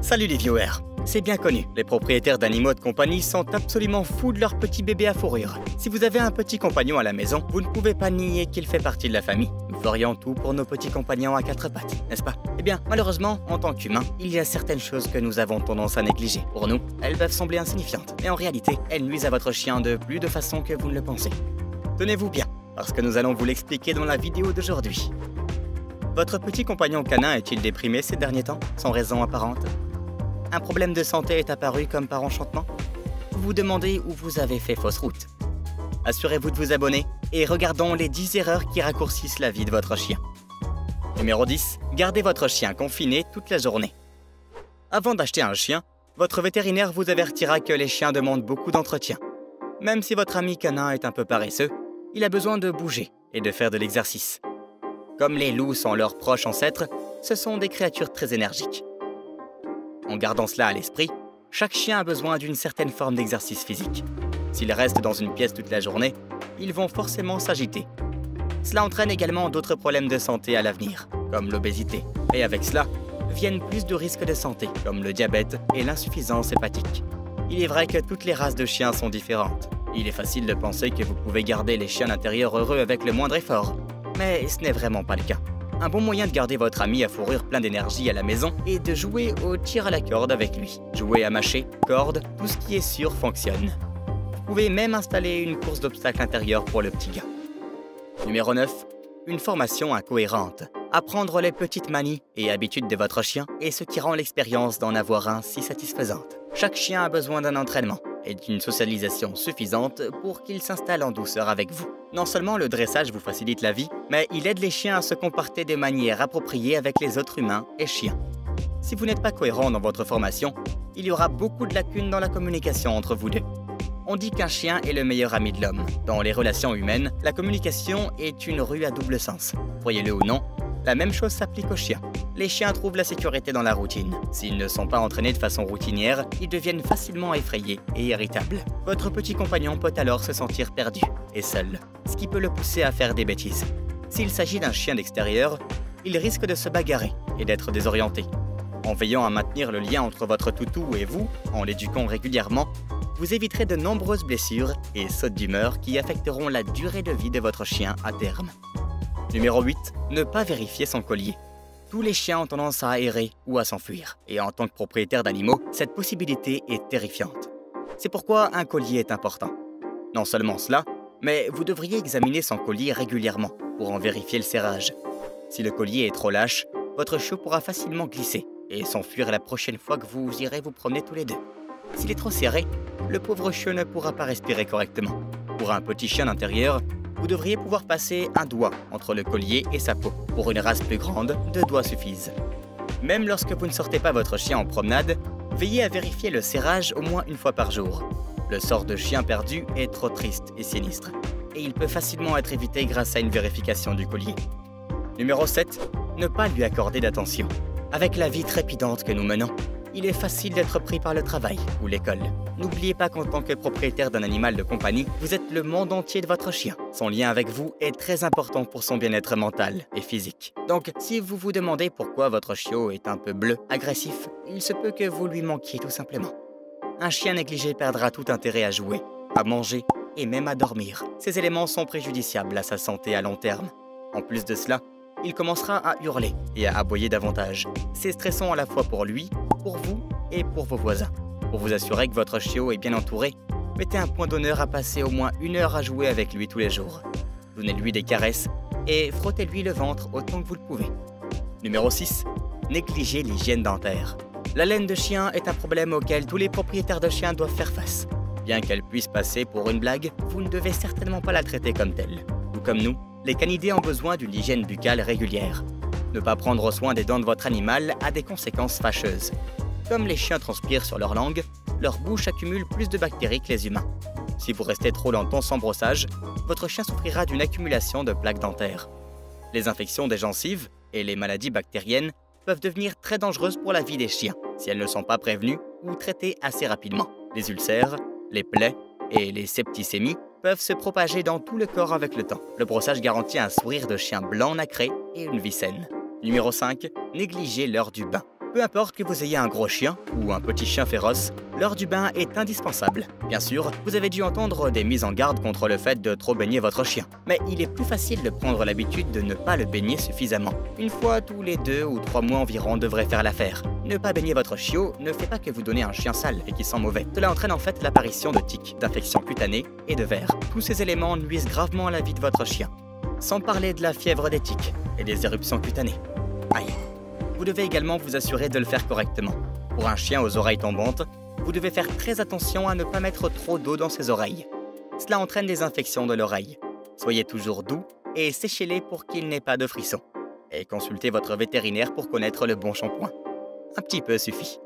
Salut les viewers. C'est bien connu, les propriétaires d'animaux de compagnie sont absolument fous de leur petit bébé à fourrure. Si vous avez un petit compagnon à la maison, vous ne pouvez pas nier qu'il fait partie de la famille. Nous ferions tout pour nos petits compagnons à quatre pattes, n'est-ce pas? Eh bien, malheureusement, en tant qu'humains, il y a certaines choses que nous avons tendance à négliger. Pour nous, elles peuvent sembler insignifiantes, mais en réalité, elles nuisent à votre chien de plus de façon que vous ne le pensez. Tenez-vous bien, parce que nous allons vous l'expliquer dans la vidéo d'aujourd'hui. Votre petit compagnon canin est-il déprimé ces derniers temps, sans raison apparente? Un problème de santé est apparu comme par enchantement? Vous vous demandez où vous avez fait fausse route. Assurez-vous de vous abonner et regardons les 10 erreurs qui raccourcissent la vie de votre chien. Numéro 10. Gardez votre chien confiné toute la journée. Avant d'acheter un chien, votre vétérinaire vous avertira que les chiens demandent beaucoup d'entretien. Même si votre ami canin est un peu paresseux, il a besoin de bouger et de faire de l'exercice. Comme les loups sont leurs proches ancêtres, ce sont des créatures très énergiques. En gardant cela à l'esprit, chaque chien a besoin d'une certaine forme d'exercice physique. S'ils restent dans une pièce toute la journée, ils vont forcément s'agiter. Cela entraîne également d'autres problèmes de santé à l'avenir, comme l'obésité. Et avec cela, viennent plus de risques de santé, comme le diabète et l'insuffisance hépatique. Il est vrai que toutes les races de chiens sont différentes. Il est facile de penser que vous pouvez garder les chiens d'intérieur heureux avec le moindre effort. Mais ce n'est vraiment pas le cas. Un bon moyen de garder votre ami à fourrure plein d'énergie à la maison est de jouer au tir à la corde avec lui. Jouer à mâcher, corde, tout ce qui est sûr fonctionne. Vous pouvez même installer une course d'obstacles intérieure pour le petit gars. Numéro 9. Une formation incohérente. Apprendre les petites manies et habitudes de votre chien est ce qui rend l'expérience d'en avoir un si satisfaisante. Chaque chien a besoin d'un entraînement et d'une socialisation suffisante pour qu'il s'installe en douceur avec vous. Non seulement le dressage vous facilite la vie, mais il aide les chiens à se comporter de manière appropriée avec les autres humains et chiens. Si vous n'êtes pas cohérent dans votre formation, il y aura beaucoup de lacunes dans la communication entre vous deux. On dit qu'un chien est le meilleur ami de l'homme. Dans les relations humaines, la communication est une rue à double sens. Croyez-le ou non, la même chose s'applique aux chiens. Les chiens trouvent la sécurité dans la routine. S'ils ne sont pas entraînés de façon routinière, ils deviennent facilement effrayés et irritables. Votre petit compagnon peut alors se sentir perdu et seul, ce qui peut le pousser à faire des bêtises. S'il s'agit d'un chien d'extérieur, il risque de se bagarrer et d'être désorienté. En veillant à maintenir le lien entre votre toutou et vous, en l'éduquant régulièrement, vous éviterez de nombreuses blessures et sautes d'humeur qui affecteront la durée de vie de votre chien à terme. Numéro 8. Ne pas vérifier son collier. Tous les chiens ont tendance à errer ou à s'enfuir, et en tant que propriétaire d'animaux, cette possibilité est terrifiante. C'est pourquoi un collier est important. Non seulement cela, mais vous devriez examiner son collier régulièrement pour en vérifier le serrage. Si le collier est trop lâche, votre chiot pourra facilement glisser et s'enfuir la prochaine fois que vous irez vous promener tous les deux. S'il est trop serré, le pauvre chiot ne pourra pas respirer correctement. Pour un petit chien d'intérieur, vous devriez pouvoir passer un doigt entre le collier et sa peau. Pour une race plus grande, 2 doigts suffisent. Même lorsque vous ne sortez pas votre chien en promenade, veillez à vérifier le serrage au moins une fois par jour. Le sort de chien perdu est trop triste et sinistre, et il peut facilement être évité grâce à une vérification du collier. Numéro 7. Ne pas lui accorder d'attention. Avec la vie trépidante que nous menons, il est facile d'être pris par le travail ou l'école. N'oubliez pas qu'en tant que propriétaire d'un animal de compagnie, vous êtes le monde entier de votre chien. Son lien avec vous est très important pour son bien-être mental et physique. Donc, si vous vous demandez pourquoi votre chiot est un peu bleu, agressif, il se peut que vous lui manquiez tout simplement. Un chien négligé perdra tout intérêt à jouer, à manger et même à dormir. Ces éléments sont préjudiciables à sa santé à long terme. En plus de cela, il commencera à hurler et à aboyer davantage. C'est stressant à la fois pour lui, pour vous et pour vos voisins. Pour vous assurer que votre chiot est bien entouré, mettez un point d'honneur à passer au moins 1 heure à jouer avec lui tous les jours. Donnez-lui des caresses et frottez-lui le ventre autant que vous le pouvez. Numéro 6. Négligez l'hygiène dentaire. La laine de chien est un problème auquel tous les propriétaires de chiens doivent faire face. Bien qu'elle puisse passer pour une blague, vous ne devez certainement pas la traiter comme telle. Tout comme nous, les canidés ont besoin d'une hygiène buccale régulière. Ne pas prendre soin des dents de votre animal a des conséquences fâcheuses. Comme les chiens transpirent sur leur langue, leur bouche accumule plus de bactéries que les humains. Si vous restez trop longtemps sans brossage, votre chien souffrira d'une accumulation de plaques dentaires. Les infections des gencives et les maladies bactériennes peuvent devenir très dangereuses pour la vie des chiens si elles ne sont pas prévenues ou traitées assez rapidement. Les ulcères, les plaies et les septicémies peuvent se propager dans tout le corps avec le temps. Le brossage garantit un sourire de chien blanc nacré et une vie saine. Numéro 5. Négligez l'heure du bain. Peu importe que vous ayez un gros chien ou un petit chien féroce, l'heure du bain est indispensable. Bien sûr, vous avez dû entendre des mises en garde contre le fait de trop baigner votre chien. Mais il est plus facile de prendre l'habitude de ne pas le baigner suffisamment. Une fois tous les 2 ou 3 mois environ devrait faire l'affaire. Ne pas baigner votre chiot ne fait pas que vous donnez un chien sale et qui sent mauvais. Cela entraîne en fait l'apparition de tiques, d'infections cutanées et de vers. Tous ces éléments nuisent gravement à la vie de votre chien. Sans parler de la fièvre des tiques et des éruptions cutanées. Aïe. Vous devez également vous assurer de le faire correctement. Pour un chien aux oreilles tombantes, vous devez faire très attention à ne pas mettre trop d'eau dans ses oreilles. Cela entraîne des infections de l'oreille. Soyez toujours doux et séchez-les pour qu'il n'ait pas de frissons. Et consultez votre vétérinaire pour connaître le bon shampoing. Un petit peu suffit.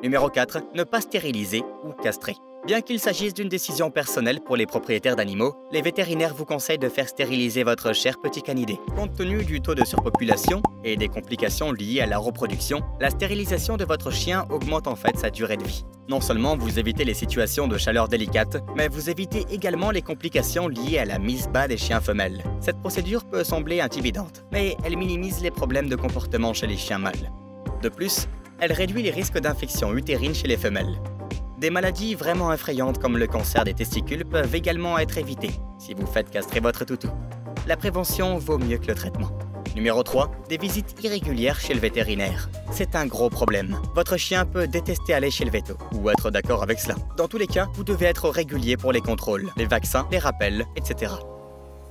Numéro 4. Ne pas stériliser ou castrer. Bien qu'il s'agisse d'une décision personnelle pour les propriétaires d'animaux, les vétérinaires vous conseillent de faire stériliser votre cher petit canidé. Compte tenu du taux de surpopulation et des complications liées à la reproduction, la stérilisation de votre chien augmente en fait sa durée de vie. Non seulement vous évitez les situations de chaleur délicates, mais vous évitez également les complications liées à la mise bas des chiens femelles. Cette procédure peut sembler intimidante, mais elle minimise les problèmes de comportement chez les chiens mâles. De plus, elle réduit les risques d'infection utérine chez les femelles. Des maladies vraiment effrayantes comme le cancer des testicules peuvent également être évitées si vous faites castrer votre toutou. La prévention vaut mieux que le traitement. Numéro 3. Des visites irrégulières chez le vétérinaire. C'est un gros problème. Votre chien peut détester aller chez le véto, ou être d'accord avec cela. Dans tous les cas, vous devez être régulier pour les contrôles, les vaccins, les rappels, etc.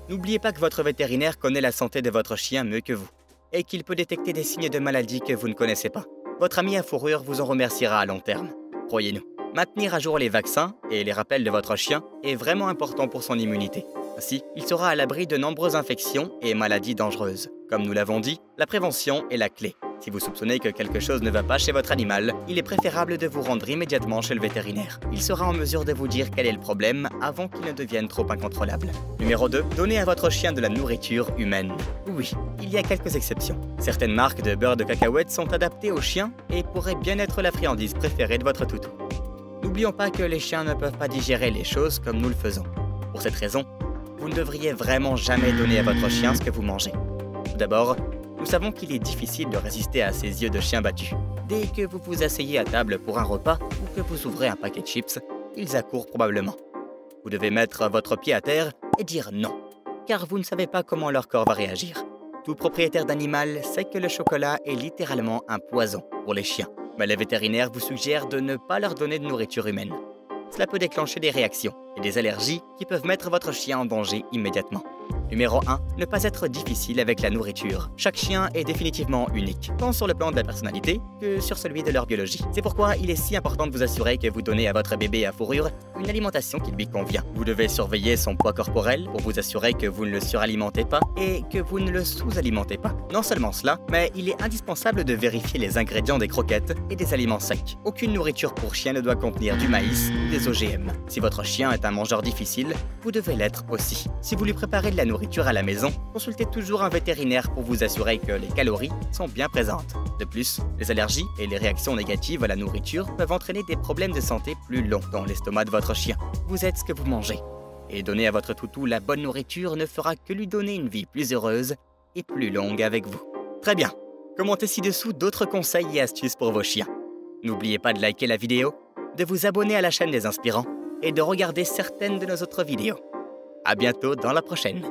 N'oubliez pas que votre vétérinaire connaît la santé de votre chien mieux que vous, et qu'il peut détecter des signes de maladie que vous ne connaissez pas. Votre ami à fourrure vous en remerciera à long terme. Croyez-nous. Maintenir à jour les vaccins et les rappels de votre chien est vraiment important pour son immunité. Ainsi, il sera à l'abri de nombreuses infections et maladies dangereuses. Comme nous l'avons dit, la prévention est la clé. Si vous soupçonnez que quelque chose ne va pas chez votre animal, il est préférable de vous rendre immédiatement chez le vétérinaire. Il sera en mesure de vous dire quel est le problème avant qu'il ne devienne trop incontrôlable. Numéro 2. Donnez à votre chien de la nourriture humaine. Oui, il y a quelques exceptions. Certaines marques de beurre de cacahuètes sont adaptées aux chiens et pourraient bien être la friandise préférée de votre toutou. N'oublions pas que les chiens ne peuvent pas digérer les choses comme nous le faisons. Pour cette raison, vous ne devriez vraiment jamais donner à votre chien ce que vous mangez. Tout d'abord, nous savons qu'il est difficile de résister à ces yeux de chien battus. Dès que vous vous asseyez à table pour un repas ou que vous ouvrez un paquet de chips, ils accourent probablement. Vous devez mettre votre pied à terre et dire non, car vous ne savez pas comment leur corps va réagir. Tout propriétaire d'animal sait que le chocolat est littéralement un poison pour les chiens. Mais les vétérinaires vous suggèrent de ne pas leur donner de nourriture humaine. Cela peut déclencher des réactions et des allergies qui peuvent mettre votre chien en danger immédiatement. Numéro 1. Ne pas être difficile avec la nourriture. Chaque chien est définitivement unique, tant sur le plan de la personnalité que sur celui de leur biologie. C'est pourquoi il est si important de vous assurer que vous donnez à votre bébé à fourrure une alimentation qui lui convient. Vous devez surveiller son poids corporel pour vous assurer que vous ne le suralimentez pas et que vous ne le sous-alimentez pas. Non seulement cela, mais il est indispensable de vérifier les ingrédients des croquettes et des aliments secs. Aucune nourriture pour chien ne doit contenir du maïs ou des OGM. Si votre chien est un mangeur difficile, vous devez l'être aussi. Si vous lui préparez de la nourriture à la maison, consultez toujours un vétérinaire pour vous assurer que les calories sont bien présentes. De plus, les allergies et les réactions négatives à la nourriture peuvent entraîner des problèmes de santé plus longs dans l'estomac de votre chien. Vous êtes ce que vous mangez. Et donner à votre toutou la bonne nourriture ne fera que lui donner une vie plus heureuse et plus longue avec vous. Très bien. Commentez ci-dessous d'autres conseils et astuces pour vos chiens. N'oubliez pas de liker la vidéo, de vous abonner à la chaîne des Inspirants et de regarder certaines de nos autres vidéos. À bientôt dans la prochaine.